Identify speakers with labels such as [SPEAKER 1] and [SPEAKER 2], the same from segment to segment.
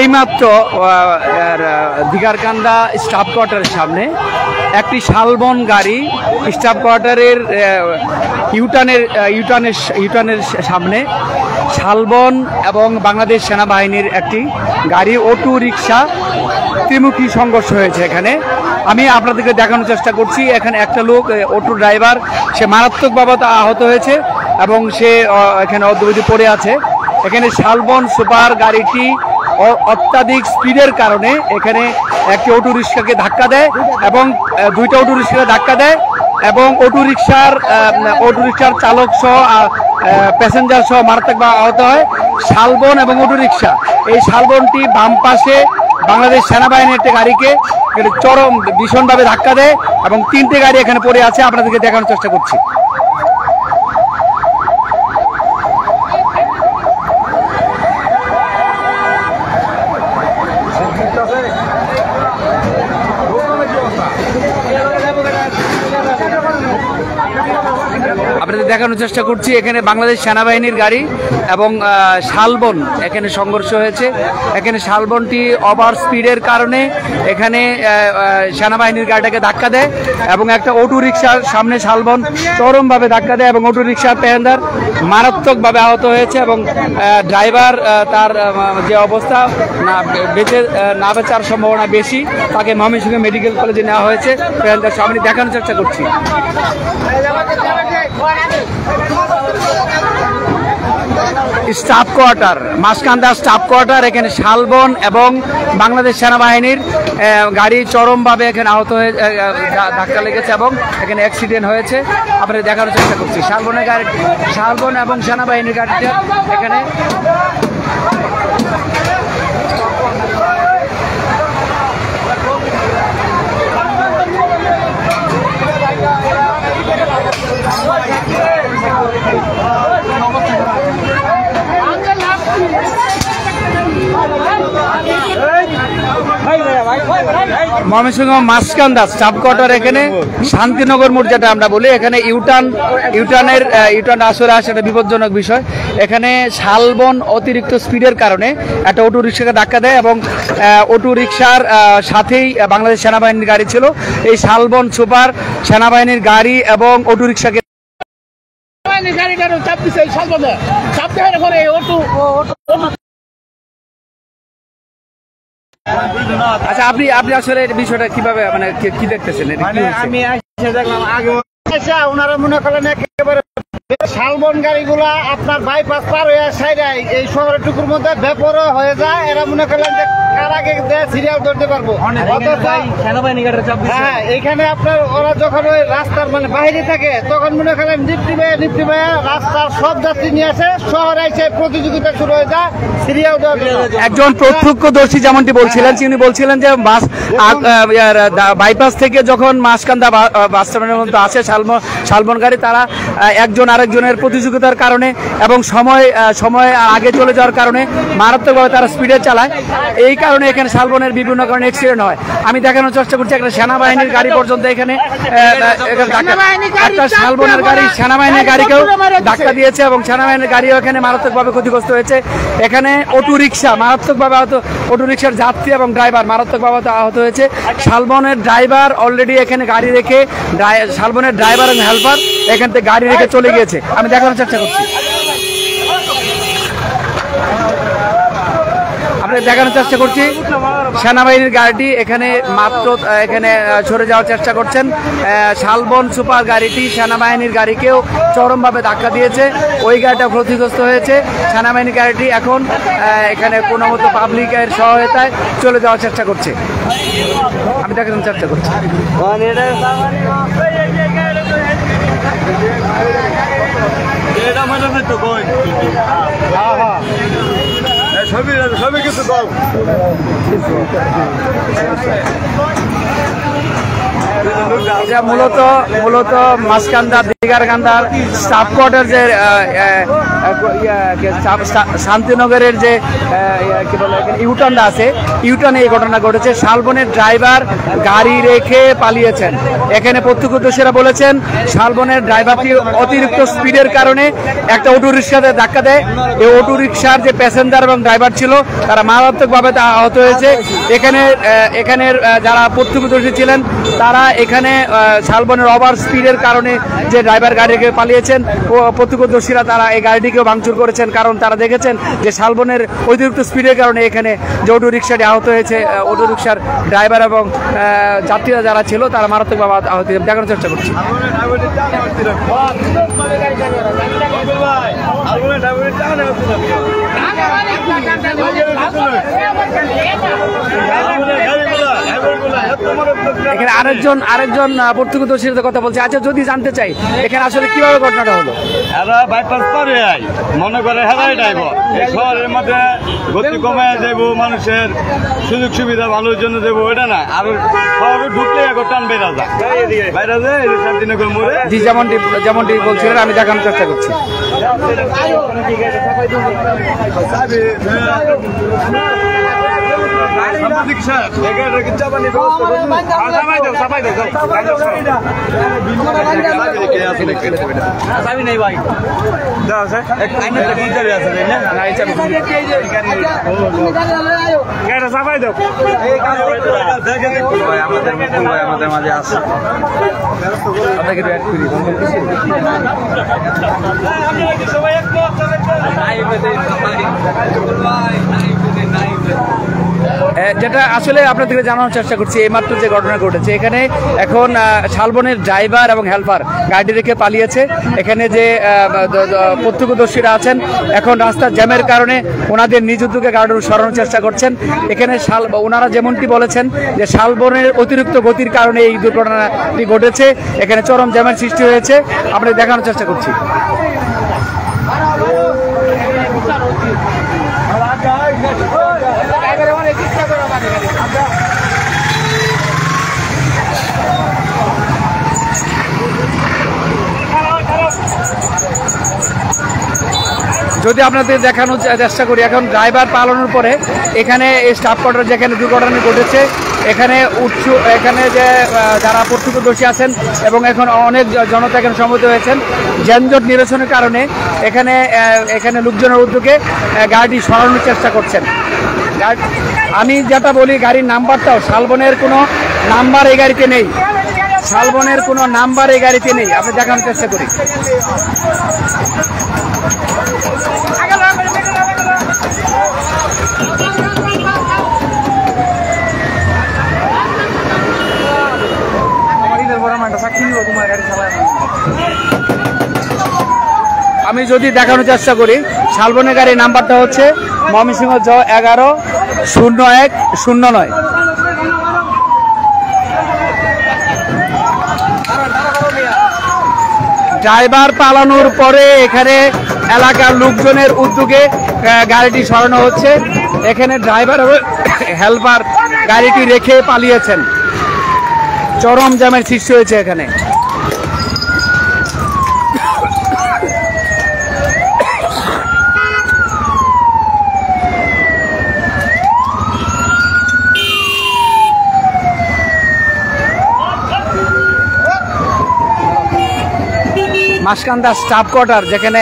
[SPEAKER 1] এইমাত্র দিগারকান্দা স্টাফ কোয়ার্টারের সামনে একটি শালবন গাড়ি স্টাফ কোয়ার্টারের ইউটার্নের সামনে শালবন এবং বাংলাদেশ সেনাবাহিনীর একটি গাড়ি অটো রিক্সা ত্রিমুখী সংঘর্ষ হয়েছে। এখানে আমি আপনাদেরকে দেখানোর চেষ্টা করছি। এখানে একটা লোক অটো ড্রাইভার, সে মারাত্মকভাবে আহত হয়েছে এবং সে এখানে অদ্যবধি পড়ে আছে। এখানে শালবন সুপার গাড়িটি অত্যাধিক স্পিডের কারণে এখানে একটি অটো রিক্সাকে ধাক্কা দেয় এবং দুইটা অটো রিক্সাকে ধাক্কা দেয় এবং অটো রিক্সার চালক সহ প্যাসেঞ্জার সহ মারাত্মকভাবে আহত হয় শালবন এবং অটো রিক্সা। এই শালবনটি বাম পাশে বাংলাদেশ সেনাবাহিনীর একটি গাড়িকে চরম ভীষণভাবে ধাক্কা দেয় এবং তিনটে গাড়ি এখানে পড়ে আছে। আপনাদেরকে দেখানোর চেষ্টা করছি। আপনাদের দেখানোর চেষ্টা করছি এখানে বাংলাদেশ সেনাবাহিনীর গাড়ি এবং শালবন এখানে সংঘর্ষ হয়েছে। এখানে শালবনটি ওভার স্পিডের কারণে এখানে সেনাবাহিনীর গাড়িটাকে ধাক্কা দেয় এবং একটা অটো রিক্সার সামনে শালবন চরমভাবে ধাক্কা দেয় এবং অটো রিক্সার প্যাসেঞ্জার মারাত্মকভাবে আহত হয়েছে এবং ড্রাইভার তার যে অবস্থা বেঁচে না বেচার সম্ভাবনা বেশি, তাকে ময়মনসিংহ মেডিকেল কলেজে নেওয়া হয়েছে। প্যাসেঞ্জার সামনে দেখানোর চেষ্টা করছি। Staff quarter, Maskanda staff quarter, এখানে শালবন এবং বাংলাদেশ সেনাবাহিনীর গাড়ি চরমভাবে এখানে আহত হয়ে ধাক্কা লেগেছে এবং এখানে অ্যাক্সিডেন্ট হয়েছে। আপনাদের দেখানোর চেষ্টা করছি শালবন এবং সেনাবাহিনীর গাড়িটা এখানে ময়মনসিংহ মাসকান্দা স্টাফ কোয়ার্টার, এখানে শান্তিনগর মোড় যেটা আমরা বলি, এখানে ইউটার্ন আসলে আসে একটা বিপজ্জনক বিষয়। এখানে শালবন অতিরিক্ত স্পিডের কারণে একটা অটো রিক্সাকে ধাক্কা দেয় এবং অটো রিক্সার সাথেই বাংলাদেশ সেনাবাহিনীর গাড়ি ছিল। এই শালবন সুপার সেনাবাহিনীর গাড়ি এবং অটো রিক্সাকে আচ্ছা, আপনি আসলে বিষয়টা কিভাবে মানে কি দেখতেছেন?
[SPEAKER 2] আমি দেখলাম আগে ওনারা মনে করেন একেবারে শালবন গাড়িগুলা আপনার বাইপাস পার হয়ে সাইডে এই শহরের টুকুর মধ্যে বেপরোয়া হয়ে যায়। এরা মনে করলেন যে কার আগে সিরিয়াল ধরতে পারবো। হ্যাঁ, এইখানে আপনার ওরা যখন ওই রাস্তার মানে বাইরে থাকে তখন মনে করেন নিপটি ভাইয়া রাস্তার সব যাত্রী নিয়ে আসে, শহরে এসে প্রতিযোগিতা শুরু হয়ে যায় সিরিয়াল দেওয়ার।
[SPEAKER 1] একজন প্রত্যক্ষদর্শী যেমনটি বলছিলেন, তিনি বলছিলেন যে বাইপাস থেকে যখন মাসকান্দা বাস টার্মিনাল পর্যন্ত আসে শালবন গাড়ি, তারা একজন আরেকজনের প্রতিযোগিতার কারণে এবং সময় আগে চলে যাওয়ার কারণে মারাত্মকভাবে তারা স্পিডে চালায়। এই কারণে এখানে শালবনের বিভিন্ন কারণে অ্যাক্সিডেন্ট হয়। আমি দেখানোর চেষ্টা করছি একটা সেনাবাহিনীর গাড়ি পর্যন্ত এখানে একটা শালবনের গাড়ি সেনাবাহিনীর গাড়িকেও ধাক্কা দিয়েছে এবং সেনাবাহিনীর গাড়িও এখানে মারাত্মকভাবে ক্ষতিগ্রস্ত হয়েছে। এখানে অটো রিক্সা মারাত্মকভাবে আহত, অটো রিক্সার যাত্রী এবং ড্রাইভার মারাত্মকভাবে আহত হয়েছে। শালবনের ড্রাইভার অলরেডি এখানে গাড়ি রেখে, শালবনের ড্রাইভার এবং হেল্পার এখান থেকে গাড়ি রেখে চলে গিয়েছে। আমি দেখানোর চেষ্টা করছি, দেখানোর চেষ্টা করছি সেনাবাহিনীর গাড়িটি এখানে মাত্র এখানে সরে যাওয়ার চেষ্টা করছেন। শালবন সুপার গাড়িটি সেনাবাহিনীর গাড়িকেও চরমভাবে ধাক্কা দিয়েছে, ওই গাড়িটা ক্ষতিগ্রস্ত হয়েছে। সেনাবাহিনীর গাড়িটি এখন এখানে কোনো মতো পাবলিকের সহায়তায় চলে যাওয়ার চেষ্টা করছে। আমি দেখানোর চেষ্টা করছি।
[SPEAKER 3] সবই কিছু কম
[SPEAKER 1] এটা মূলত মাসকান্দা দিগারকান্দার স্টাফ কোয়ার্টার যে শান্তিনগরের যে কি বলে ইউটার্নটা আছে, ইউটার্নে এই ঘটনা ঘটেছে। শালবনের ড্রাইভার গাড়ি রেখে পালিয়েছেন। এখানে প্রত্যক্ষদর্শীরা বলেছেন শালবনের ড্রাইভারটি অতিরিক্ত স্পিডের কারণে একটা অটো রিক্সাতে ধাক্কা দেয়। এই অটো রিক্সার যে প্যাসেঞ্জার এবং ড্রাইভার ছিল তারা মারাত্মকভাবে আহত হয়েছে। এখানের যারা প্রত্যক্ষদর্শী ছিলেন তারা এখানে শালবনের ওভার স্পিডের কারণে যে ড্রাইভার গাড়ি রেখে পালিয়েছেন, প্রত্যক্ষদর্শীরা তারা এই গাড়িটিকেও ভাঙচুর করেছেন, কারণ তারা দেখেছেন যে শালবনের অতিরিক্ত স্পিডের কারণে এখানে যে অটো রিক্সাটি আহত হয়েছে, অটো রিক্সার ড্রাইভার এবং যাত্রীরা যারা ছিল তারা মারাত্মকভাবে আহত হয়েছে। দেখানোর চেষ্টা করছি। এখানে আরেকজন প্রত্যক্ষদর্শীর সাথে কথা বলছে। আচ্ছা, যদি জানতে চাই এখানে আসলে কিভাবে ঘটনাটা হলো?
[SPEAKER 3] এরা বাইপাস পারে মনে করে হেরাই ড্রাইভার এই শহরের মধ্যে গতি কমে দেবো, মানুষের সুযোগ সুবিধা ভালোর জন্য দেবো, এটা না। আর শহরে ঢুকলে এখন টান বেড়া যায়, বাইরে যায় শান্তিনগর মোড়ে।
[SPEAKER 1] জি, যেমনটি বলছিলেন, আমি দেখানোর চেষ্টা করছি।
[SPEAKER 3] আমাদের মাঝে আছে
[SPEAKER 1] যেটা আসলে আপনাদেরকে জানানোর চেষ্টা করছি, এইমাত্র যে ঘটনা ঘটেছে এখানে এখন শালবনের ড্রাইভার এবং হেল্পার গাড়ি রেখে পালিয়েছে। এখানে যে প্রত্যক্ষদর্শীরা আছেন এখন রাস্তার জ্যামের কারণে ওনাদের নিজ উদ্যোগে গাড়ি সরানোর চেষ্টা করছেন। এখানে ওনারা যেমনটি বলেছেন যে শালবনের অতিরিক্ত গতির কারণে এই দুর্ঘটনাটি ঘটেছে। এখানে চরম জ্যামের সৃষ্টি হয়েছে, আপনাদের দেখানোর চেষ্টা করছি। যদি আপনাদের দেখানোর চেষ্টা করি, এখন ড্রাইভার পালানোর পরে এখানে স্টাফ কোয়ার্টার যেখানে দুর্ঘটনা ঘটেছে এখানে যে যারা প্রত্যক্ষদর্শী আছেন এবং এখন অনেক জনতা এখানে সমবেত হয়েছেন, যানজট নিরসনের কারণে এখানে লোকজনের উদ্যোগে গাড়িটি সরানোর চেষ্টা করছেন। আমি যেটা বলি, গাড়ির নাম্বারটাও শালবনের কোনো নাম্বার এই গাড়িতে নেই, শালবনের কোনো নাম্বার এই গাড়িতে নেই। আপনি দেখানোর চেষ্টা করি। আমি যদি দেখানোর চেষ্টা করি, শালবনের গাড়ির নাম্বারটা হচ্ছে ময়মনসিংহ জ 11-01-09। ড্রাইভার পালানোর পরে এখানে এলাকার লোকজনের উদ্যোগে গাড়িটি সরানো হচ্ছে। এখানে ড্রাইভার হেল্পার গাড়িটি রেখে পালিয়েছেন। চরম জ্যামের সৃষ্টি হয়েছে এখানে। মাসকান্দা স্টাফ কোয়ার্টার যেখানে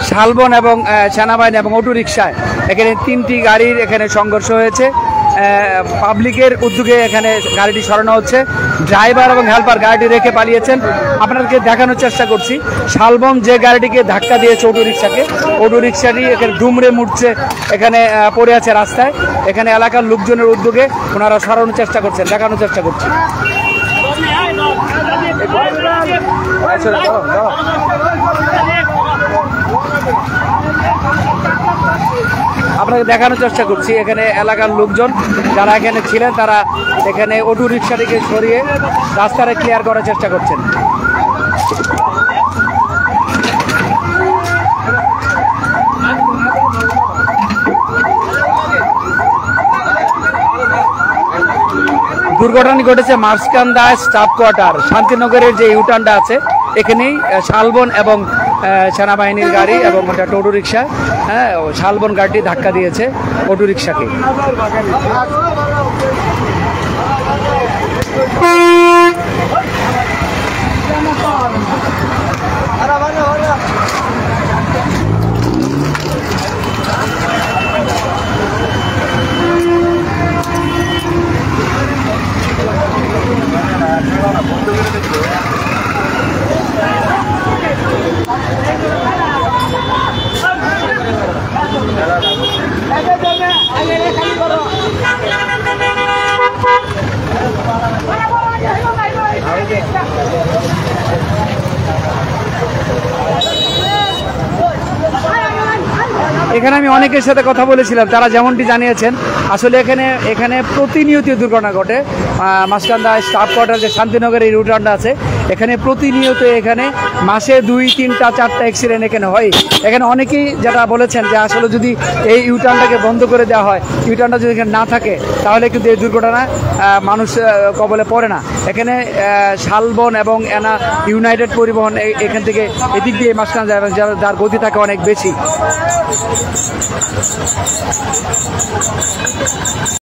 [SPEAKER 1] শালবন এবং সেনাবাহিনী এবং অটো রিক্সায় এখানে 3টি গাড়ির এখানে সংঘর্ষ হয়েছে। পাবলিকের উদ্যোগে এখানে গাড়িটি সরানো হচ্ছে। ড্রাইভার এবং হেল্পার গাড়িটি রেখে পালিয়েছেন। আপনাদেরকে দেখানোর চেষ্টা করছি, শালবন যে গাড়িটিকে ধাক্কা দিয়েছে অটো রিক্সাটি এখানে ডুমড়ে মুড়ছে, এখানে পড়ে আছে রাস্তায়। এখানে এলাকার লোকজনের উদ্যোগে ওনারা সরানোর চেষ্টা করছেন, দেখানোর চেষ্টা করছি। আপনাকে দেখানোর চেষ্টা করছি, এখানে এলাকার লোকজন যারা এখানে ছিলেন তারা এখানে অটো রিক্সাটিকে সরিয়ে রাস্তাটা ক্লিয়ার করার চেষ্টা করছেন। দুর্ঘটনা ঘটেছে মাঝকান্দা স্টাফ কোয়ার্টার শান্তিনগরের যে ইউটার্নটা আছে এখানেই শালবন এবং সেনাবাহিনীর গাড়ি এবং একটা টোটো রিক্সা, হ্যাঁ, শালবন গাড়িটি ধাক্কা দিয়েছে অটো রিক্সাকে। এখানে আমি অনেকের সাথে কথা বলেছিলাম, তারা যেমনটি জানিয়েছেন আসলে এখানে প্রতিনিয়ত দুর্ঘটনা ঘটে। মাঝকান্দা স্টাফ কোয়ার্টার যে শান্তিনগরের ইউটার্নটা আছে এখানে প্রতিনিয়ত এখানে মাসে 2, 3, 4টা অ্যাক্সিডেন্ট এখানে হয়। এখানে অনেকেই যেটা বলেছেন যে আসলে যদি এই ইউটার্নটাকে বন্ধ করে দেওয়া হয়, ইউটার্নটা যদি এখানে না থাকে তাহলে কিন্তু এই দুর্ঘটনা মানুষ কবলে পড়ে না। এখানে শালবন এবং এনা ইউনাইটেড পরিবহন এখান থেকে এদিক দিয়ে মাঝকান্দা এবং যার গতি থাকে অনেক বেশি।